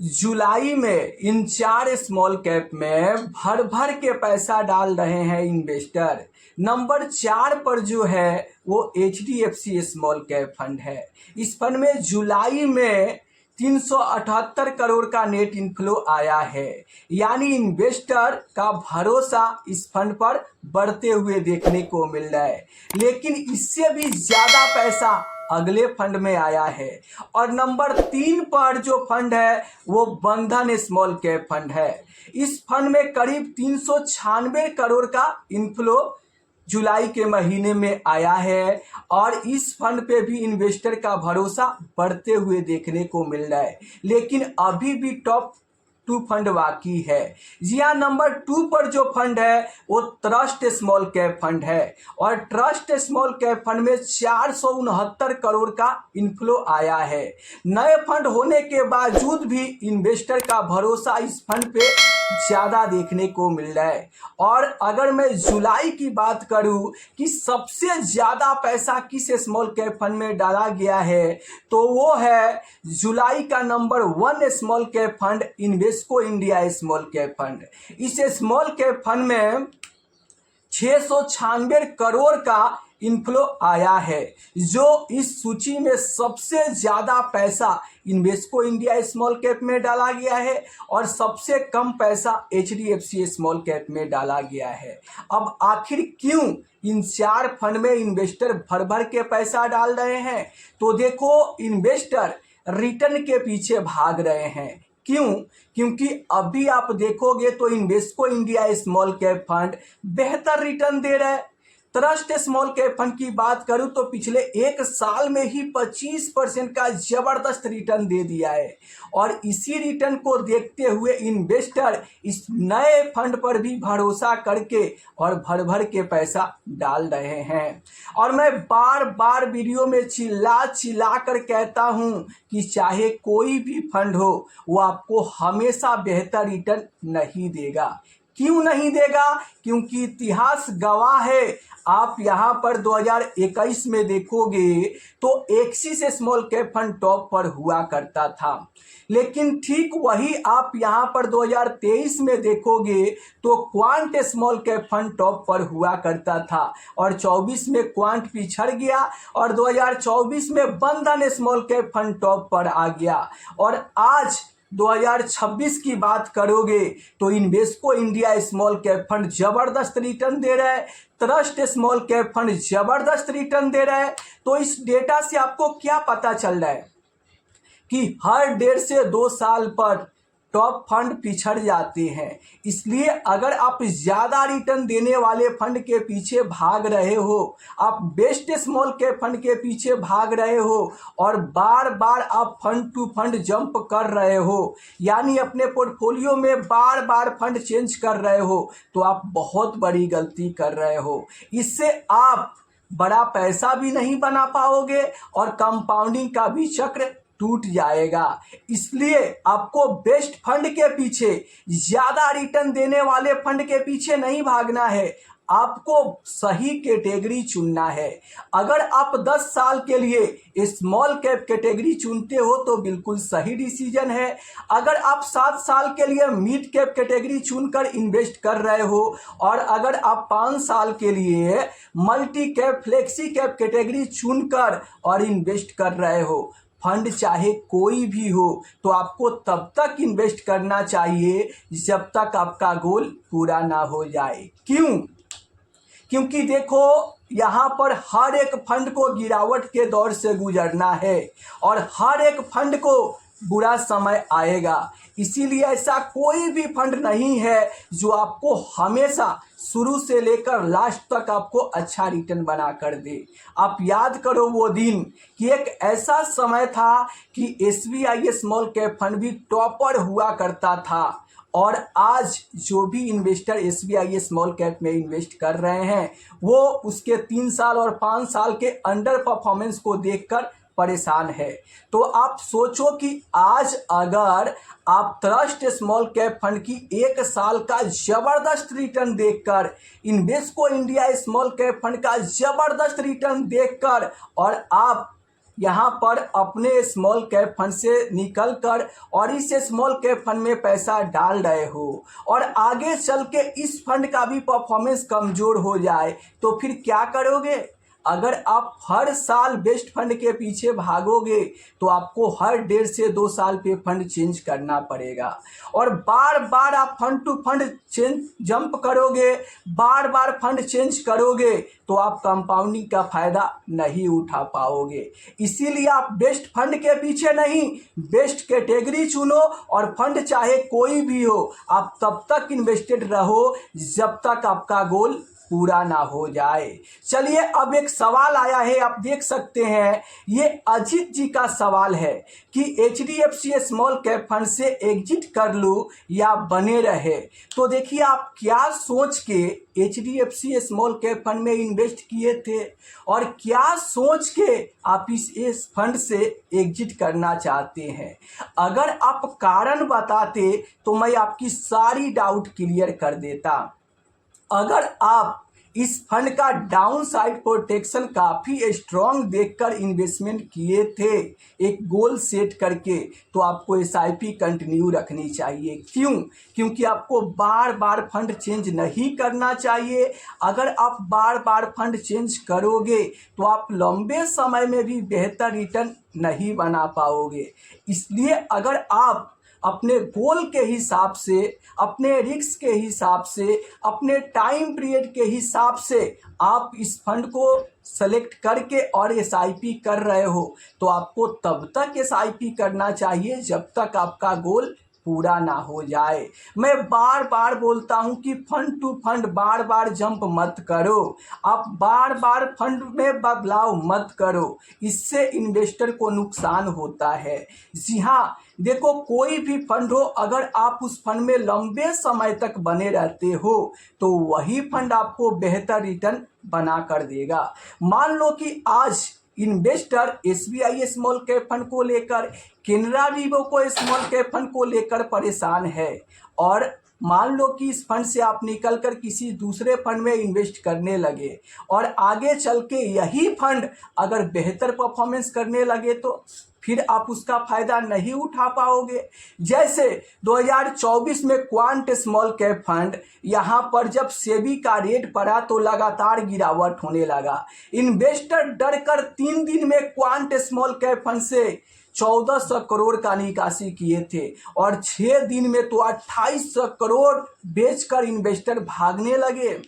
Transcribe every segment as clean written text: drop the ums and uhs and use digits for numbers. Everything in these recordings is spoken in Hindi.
जुलाई में इन 4 स्मॉल कैप में भर भर के पैसा डाल रहे हैं इन्वेस्टर। नंबर 4 पर जो है वो HDFC स्मॉल कैप फंड है। इस फंड में जुलाई में 378 करोड़ का नेट इनफ्लो आया है, यानी इन्वेस्टर का भरोसा इस फंड पर बढ़ते हुए देखने को मिल रहा है। लेकिन इससे भी ज़्यादा पैसा अगले फंड में आया है और नंबर 3 पर जो फंड है वो बंधन स्मॉल कैप फंड है। इस फंड में करीब 396 करोड़ का इनफ्लो जुलाई के महीने में आया है और इस फंड पे भी इन्वेस्टर का भरोसा बढ़ते हुए देखने को मिल रहा है। लेकिन अभी भी टॉप 2 फंड बाकी है। जी हाँ, नंबर 2 पर जो फंड है वो ट्रस्ट स्मॉल कैप फंड है और ट्रस्ट स्मॉल कैप फंड में 469 करोड़ का इनफ्लो आया है। नए फंड होने के बावजूद भी इन्वेस्टर का भरोसा इस फंड पे ज़्यादा देखने को मिल रहा है। और अगर मैं जुलाई की बात करूं कि सबसे ज़्यादा पैसा किस स्मॉल कैप फंड में डाला गया है तो वो है जुलाई का number 1 small cap fund Invesco India small cap fund. इस स्मॉल कैप फंड में 696 करोड़ का इनफ्लो आया है, जो इस सूची में सबसे ज़्यादा पैसा इन्वेस्को इंडिया स्मॉल कैप में डाला गया है और सबसे कम पैसा HDFC स्मॉल कैप में डाला गया है। अब आखिर क्यों इन 4 फंड में इन्वेस्टर भर भर के पैसा डाल रहे हैं? तो देखो, इन्वेस्टर रिटर्न के पीछे भाग रहे हैं। क्यों? क्योंकि अभी आप देखोगे तो Invesco India small cap fund बेहतर रिटर्न दे रहा है। ट्रस्ट स्मॉल कैप फंड की बात करूं तो पिछले 1 साल में ही 25% का जबरदस्त रिटर्न दे दिया है और इसी रिटर्न को देखते हुए इन्वेस्टर इस नए फंड पर भी भरोसा करके और भर भर के पैसा डाल रहे हैं। और मैं बार बार वीडियो में चिल्ला चिल्ला कर कहता हूं कि चाहे कोई भी फंड हो वो आपको हमेशा बेहतर रिटर्न नहीं देगा। क्यों नहीं देगा? क्योंकि इतिहास गवाह है। आप यहाँ पर 2021 में देखोगे तो axis small cap fund top पर हुआ करता था, लेकिन ठीक वही आप यहाँ पर 2023 में देखोगे तो quant small cap fund top पर हुआ करता था और 24 में क्वांट पिछड़ गया और 2024 में बंधन स्मॉल कैप फंड टॉप पर आ गया और आज 2026 की बात करोगे तो Invesco India small cap fund जबरदस्त रिटर्न दे रहा है, ट्रस्ट स्मॉल कैप फंड जबरदस्त रिटर्न दे रहा है। तो इस डेटा से आपको क्या पता चल रहा है कि हर 1.5 से 2 साल पर टॉप फंड पिछड़ जाते हैं। इसलिए अगर आप ज़्यादा रिटर्न देने वाले फंड के पीछे भाग रहे हो, आप बेस्ट स्मॉल कैप फंड के पीछे भाग रहे हो और बार बार आप फंड टू फंड जंप कर रहे हो, यानी अपने पोर्टफोलियो में बार बार फंड चेंज कर रहे हो, तो आप बहुत बड़ी गलती कर रहे हो। इससे आप बड़ा पैसा भी नहीं बना पाओगे और कंपाउंडिंग का भी चक्र टूट जाएगा। इसलिए आपको बेस्ट फंड के पीछे, ज़्यादा रिटर्न देने वाले फंड के पीछे नहीं भागना है, आपको सही कैटेगरी चुनना है। अगर आप 10 साल के लिए स्मॉल कैप कैटेगरी चुनते हो तो बिल्कुल सही डिसीजन है। अगर आप 7 साल के लिए मिड कैप कैटेगरी चुनकर इन्वेस्ट कर रहे हो और अगर आप 5 साल के लिए multi cap flexi cap category चुनकर और इन्वेस्ट कर रहे हो, फंड चाहे कोई भी हो, तो आपको तब तक इन्वेस्ट करना चाहिए जब तक आपका गोल पूरा ना हो जाए। क्यों? क्योंकि देखो, यहाँ पर हर एक फंड को गिरावट के दौर से गुजरना है और हर एक फंड को बुरा समय आएगा। इसीलिए ऐसा कोई भी फंड नहीं है जो आपको हमेशा शुरू से लेकर लास्ट तक आपको अच्छा रिटर्न बना कर दे। आप याद करो वो दिन कि एक ऐसा समय था कि SBI स्मॉल कैप फंड भी टॉपर हुआ करता था और आज जो भी इन्वेस्टर SBI स्मॉल कैप में इन्वेस्ट कर रहे हैं वो उसके 3 साल और 5 साल के अंडर परफॉर्मेंस को देखकर परेशान है। तो आप सोचो कि आज अगर आप ट्रस्ट स्मॉल कैप फंड की 1 साल का जबरदस्त रिटर्न देखकर, Invesco India small cap fund का जबरदस्त रिटर्न देखकर और आप यहाँ पर अपने स्मॉल कैप फंड से निकल कर और इस स्मॉल कैप फंड में पैसा डाल रहे हो और आगे चल के इस फंड का भी परफॉर्मेंस कमज़ोर हो जाए तो फिर क्या करोगे? अगर आप हर साल बेस्ट फंड के पीछे भागोगे तो आपको हर 1.5 से 2 साल पे फंड चेंज करना पड़ेगा और बार बार आप fund to fund change jump करोगे, बार बार फंड चेंज करोगे तो आप कंपाउंडिंग का फ़ायदा नहीं उठा पाओगे। इसीलिए आप बेस्ट फंड के पीछे नहीं, बेस्ट कैटेगरी चुनो और फंड चाहे कोई भी हो, आप तब तक इन्वेस्टेड रहो जब तक आपका गोल पूरा ना हो जाए। चलिए अब एक सवाल आया है, आप देख सकते हैं, ये अजीत जी का सवाल है कि HDFC स्मॉल कैप फंड से एग्जिट कर लूं या बने रहे। तो देखिए आप क्या सोच के HDFC स्मॉल कैप फंड में इन्वेस्ट किए थे और क्या सोच के आप इस फंड से एग्जिट करना चाहते हैं। अगर आप कारण बताते तो मैं आपकी सारी डाउट क्लियर कर देता। अगर आप इस फंड का डाउन साइड प्रोटेक्शन काफ़ी स्ट्रॉन्ग देखकर इन्वेस्टमेंट किए थे एक गोल सेट करके, तो आपको SIP कंटिन्यू रखनी चाहिए। क्यों? क्योंकि आपको बार बार फंड चेंज नहीं करना चाहिए। अगर आप बार बार फंड चेंज करोगे तो आप लंबे समय में भी बेहतर रिटर्न नहीं बना पाओगे। इसलिए अगर आप अपने गोल के हिसाब से, अपने रिस्क के हिसाब से, अपने टाइम पीरियड के हिसाब से आप इस फंड को सेलेक्ट करके और SIP कर रहे हो तो आपको तब तक SIP करना चाहिए जब तक आपका गोल पूरा ना हो जाए। मैं बार बार बोलता हूं कि फंड टू फंड बार बार जंप मत करो, आप बार बार फंड में बदलाव मत करो, इससे इन्वेस्टर को नुकसान होता है। जी हाँ, देखो कोई भी फंड हो, अगर आप उस फंड में लंबे समय तक बने रहते हो तो वही फंड आपको बेहतर रिटर्न बना कर देगा। मान लो कि आज investor SBI small cap fund को लेकर, केनरा विवो को स्मॉल कैप फंड को लेकर परेशान है और मान लो कि इस फंड से आप निकल कर किसी दूसरे फंड में इन्वेस्ट करने लगे और आगे चल के यही फंड अगर बेहतर परफॉर्मेंस करने लगे तो फिर आप उसका फायदा नहीं उठा पाओगे। जैसे 2024 में क्वांट स्मॉल कैप फंड यहाँ पर जब सेबी का रेट पड़ा तो लगातार गिरावट होने लगा। इन्वेस्टर डर कर 3 दिन में क्वांट स्मॉल कैप फंड से 1400 करोड़ का निकासी किए थे और 6 दिन में तो 2800 करोड़ बेचकर इन्वेस्टर भागने लगे।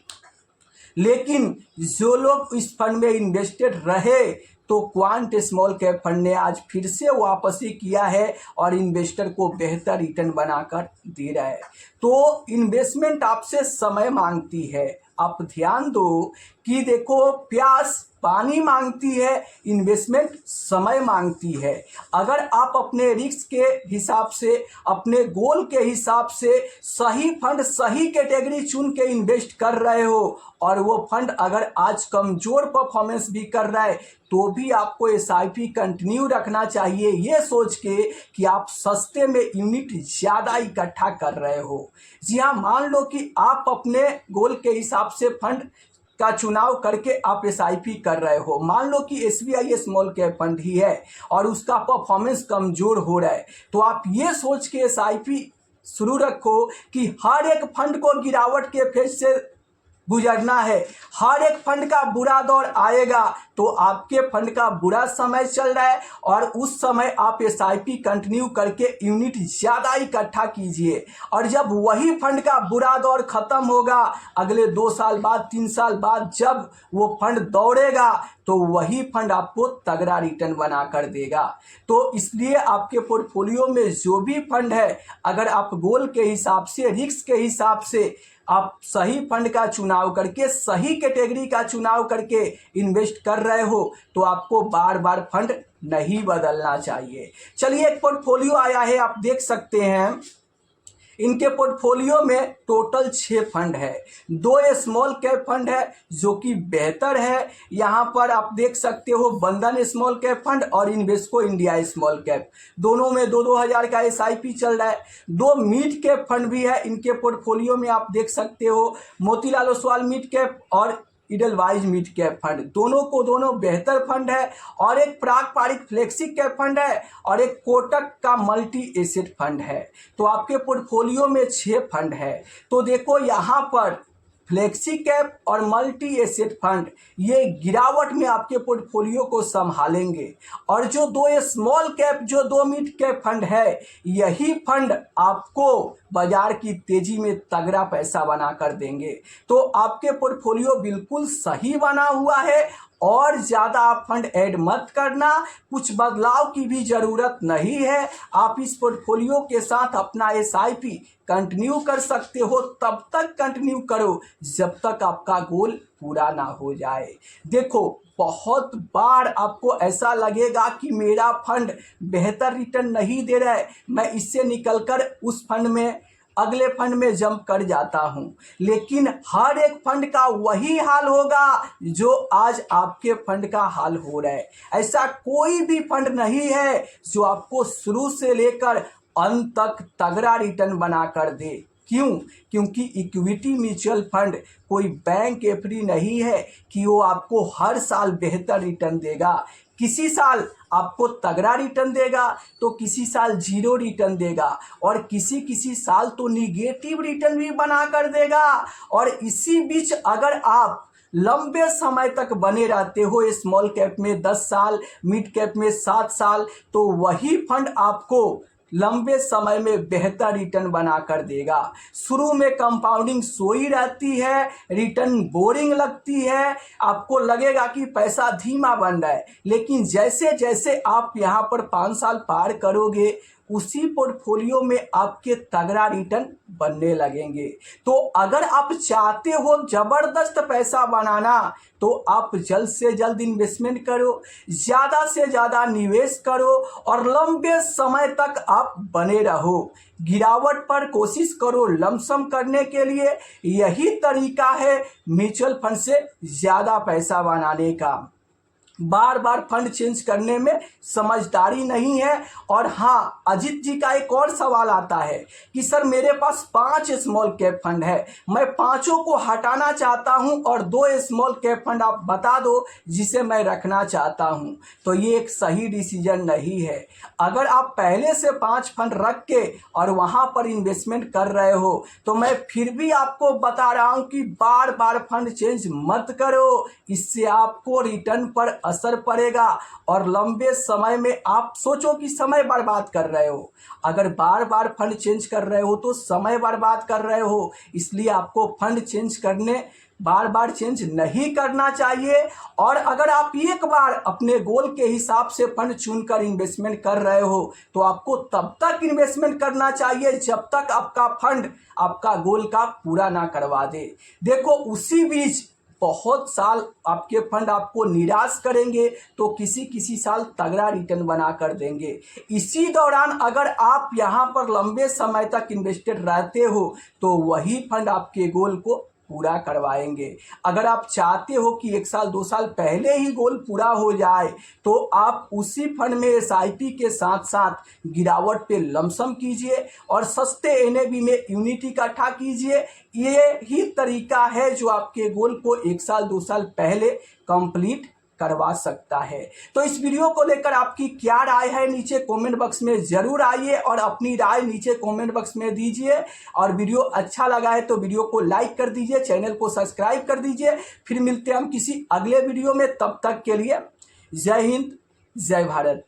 लेकिन जो लोग इस फंड में इन्वेस्टेड रहे तो क्वांट स्मॉल कैप फंड ने आज फिर से वापसी किया है और इन्वेस्टर को बेहतर रिटर्न बनाकर दे रहा है। तो इन्वेस्टमेंट आपसे समय मांगती है। आप ध्यान दो कि देखो प्यास पानी मांगती है, इन्वेस्टमेंट समय मांगती है। अगर आप अपने रिस्क के हिसाब से, अपने गोल के हिसाब से सही फंड, सही कैटेगरी चुन के इन्वेस्ट कर रहे हो और वो फंड अगर आज कमज़ोर परफॉर्मेंस भी कर रहा है तो भी आपको SIP कंटिन्यू रखना चाहिए, ये सोच के कि आप सस्ते में यूनिट ज़्यादा इकट्ठा कर रहे हो। जी हाँ, मान लो कि आप अपने गोल के हिसाब से फंड का चुनाव करके आप SIP कर रहे हो। मान लो कि SBI स्मॉल कैप फंड ही है और उसका परफॉर्मेंस कमज़ोर हो रहा है तो आप ये सोच के SIP शुरू रखो कि हर एक फंड को गिरावट के फेज से गुजरना है। हर एक फंड का बुरा दौर आएगा तो आपके फंड का बुरा समय चल रहा है और उस समय आप SIP कंटिन्यू करके यूनिट ज़्यादा इकट्ठा कीजिए और जब वही फंड का बुरा दौर ख़त्म होगा, अगले 2 साल बाद, 3 साल बाद जब वो फंड दौड़ेगा तो वही फंड आपको तगड़ा रिटर्न बना कर देगा। तो इसलिए आपके पोर्टफोलियो में जो भी फंड है, अगर आप गोल के हिसाब से, रिस्क के हिसाब से आप सही फंड का चुनाव करके, सही कैटेगरी का चुनाव करके इन्वेस्ट कर रहे हो तो आपको बार बार फंड नहीं बदलना चाहिए। चलिए एक पोर्टफोलियो आया है, आप देख सकते हैं। इनके पोर्टफोलियो में टोटल 6 फंड है। 2 स्मॉल कैप फंड है जो कि बेहतर है। यहाँ पर आप देख सकते हो बंधन स्मॉल कैप फंड और इन्वेस्को इंडिया स्मॉल कैप, दोनों में 2-2 हज़ार का SIP चल रहा है। 2 मिड कैप फंड भी है इनके पोर्टफोलियो में, आप देख सकते हो मोतीलाल ओसवाल मिड कैप और इडलवाइज मिड कैप फंड, दोनों को दोनों बेहतर फंड है। और एक पारंपरिक फ्लेक्सी कैप फंड है और एक कोटक का मल्टी एसेट फंड है। तो आपके पोर्टफोलियो में 6 फंड है। तो देखो यहाँ पर फ्लेक्सी कैप और मल्टी एसेट फंड ये गिरावट में आपके पोर्टफोलियो को संभालेंगे, और जो 2 स्मॉल कैप, जो 2 मिड कैप फंड है, यही फंड आपको बाजार की तेजी में तगड़ा पैसा बना कर देंगे। तो आपके पोर्टफोलियो बिल्कुल सही बना हुआ है और ज़्यादा आप फंड ऐड मत करना, कुछ बदलाव की भी ज़रूरत नहीं है। आप इस पोर्टफोलियो के साथ अपना SIP कंटिन्यू कर सकते हो, तब तक कंटिन्यू करो जब तक आपका गोल पूरा ना हो जाए। देखो, बहुत बार आपको ऐसा लगेगा कि मेरा फंड बेहतर रिटर्न नहीं दे रहा है, मैं इससे निकलकर उस फंड में, अगले फंड में जंप कर जाता हूं, लेकिन हर एक फंड का वही हाल होगा जो आज आपके फंड का हाल हो रहा है। ऐसा कोई भी फंड नहीं है जो आपको शुरू से लेकर अंत तक तगड़ा रिटर्न बना कर दे। क्यों? क्योंकि इक्विटी म्यूचुअल फंड कोई बैंक एफडी नहीं है कि वो आपको हर साल बेहतर रिटर्न देगा। किसी साल आपको तगड़ा रिटर्न देगा तो किसी साल 0 रिटर्न देगा, और किसी साल तो निगेटिव रिटर्न भी बना कर देगा। और इसी बीच अगर आप लंबे समय तक बने रहते हो, स्मॉल कैप में 10 साल, मिड कैप में 7 साल, तो वही फंड आपको लंबे समय में बेहतर रिटर्न बना कर देगा। शुरू में कंपाउंडिंग सोई रहती है, रिटर्न बोरिंग लगती है, आपको लगेगा कि पैसा धीमा बन रहा है, लेकिन जैसे जैसे आप यहाँ पर 5 साल पार करोगे, उसी पोर्टफोलियो में आपके तगड़ा रिटर्न बनने लगेंगे। तो अगर आप चाहते हो जबरदस्त पैसा बनाना, तो आप जल्द से जल्द इन्वेस्टमेंट करो, ज़्यादा से ज़्यादा निवेश करो और लंबे समय तक आप बने रहो। गिरावट पर कोशिश करो लमसम करने के लिए, यही तरीका है म्यूचुअल फंड से ज़्यादा पैसा बनाने का। बार बार फंड चेंज करने में समझदारी नहीं है। और हाँ, अजीत जी का एक और सवाल आता है कि सर मेरे पास 5 स्मॉल कैप फंड है, मैं पांचों को हटाना चाहता हूं और 2 स्मॉल कैप फंड आप बता दो जिसे मैं रखना चाहता हूं। तो ये एक सही डिसीजन नहीं है। अगर आप पहले से 5 फंड रख के और वहां पर इन्वेस्टमेंट कर रहे हो, तो मैं फिर भी आपको बता रहा हूं कि बार बार फंड चेंज मत करो, इससे आपको रिटर्न पर असर पड़ेगा और लंबे समय में आप सोचो कि समय बर्बाद कर रहे हो। अगर बार बार फंड चेंज कर रहे हो तो समय बर्बाद कर रहे हो, इसलिए आपको फंड चेंज करने, बार बार चेंज नहीं करना चाहिए। और अगर आप एक बार अपने गोल के हिसाब से फंड चुनकर इन्वेस्टमेंट कर रहे हो, तो आपको तब तक इन्वेस्टमेंट करना चाहिए जब तक आपका फंड आपका गोल का पूरा ना करवा दे। देखो, उसी बीच बहुत साल आपके फंड आपको निराश करेंगे तो किसी साल तगड़ा रिटर्न बना कर देंगे। इसी दौरान अगर आप यहाँ पर लंबे समय तक इन्वेस्टेड रहते हो, तो वही फंड आपके गोल को पूरा करवाएंगे। अगर आप चाहते हो कि 1 साल 2 साल पहले ही गोल पूरा हो जाए, तो आप उसी फंड में SIP के साथ साथ गिरावट पे लमसम कीजिए और सस्ते NAV में यूनिट इकट्ठा कीजिए। ये ही तरीका है जो आपके गोल को 1 साल 2 साल पहले कंप्लीट करवा सकता है। तो इस वीडियो को लेकर आपकी क्या राय है, नीचे कमेंट बॉक्स में जरूर आइए और अपनी राय नीचे कमेंट बॉक्स में दीजिए। और वीडियो अच्छा लगा है तो वीडियो को लाइक कर दीजिए, चैनल को सब्सक्राइब कर दीजिए। फिर मिलते हैं हम किसी अगले वीडियो में, तब तक के लिए जय हिंद, जय भारत।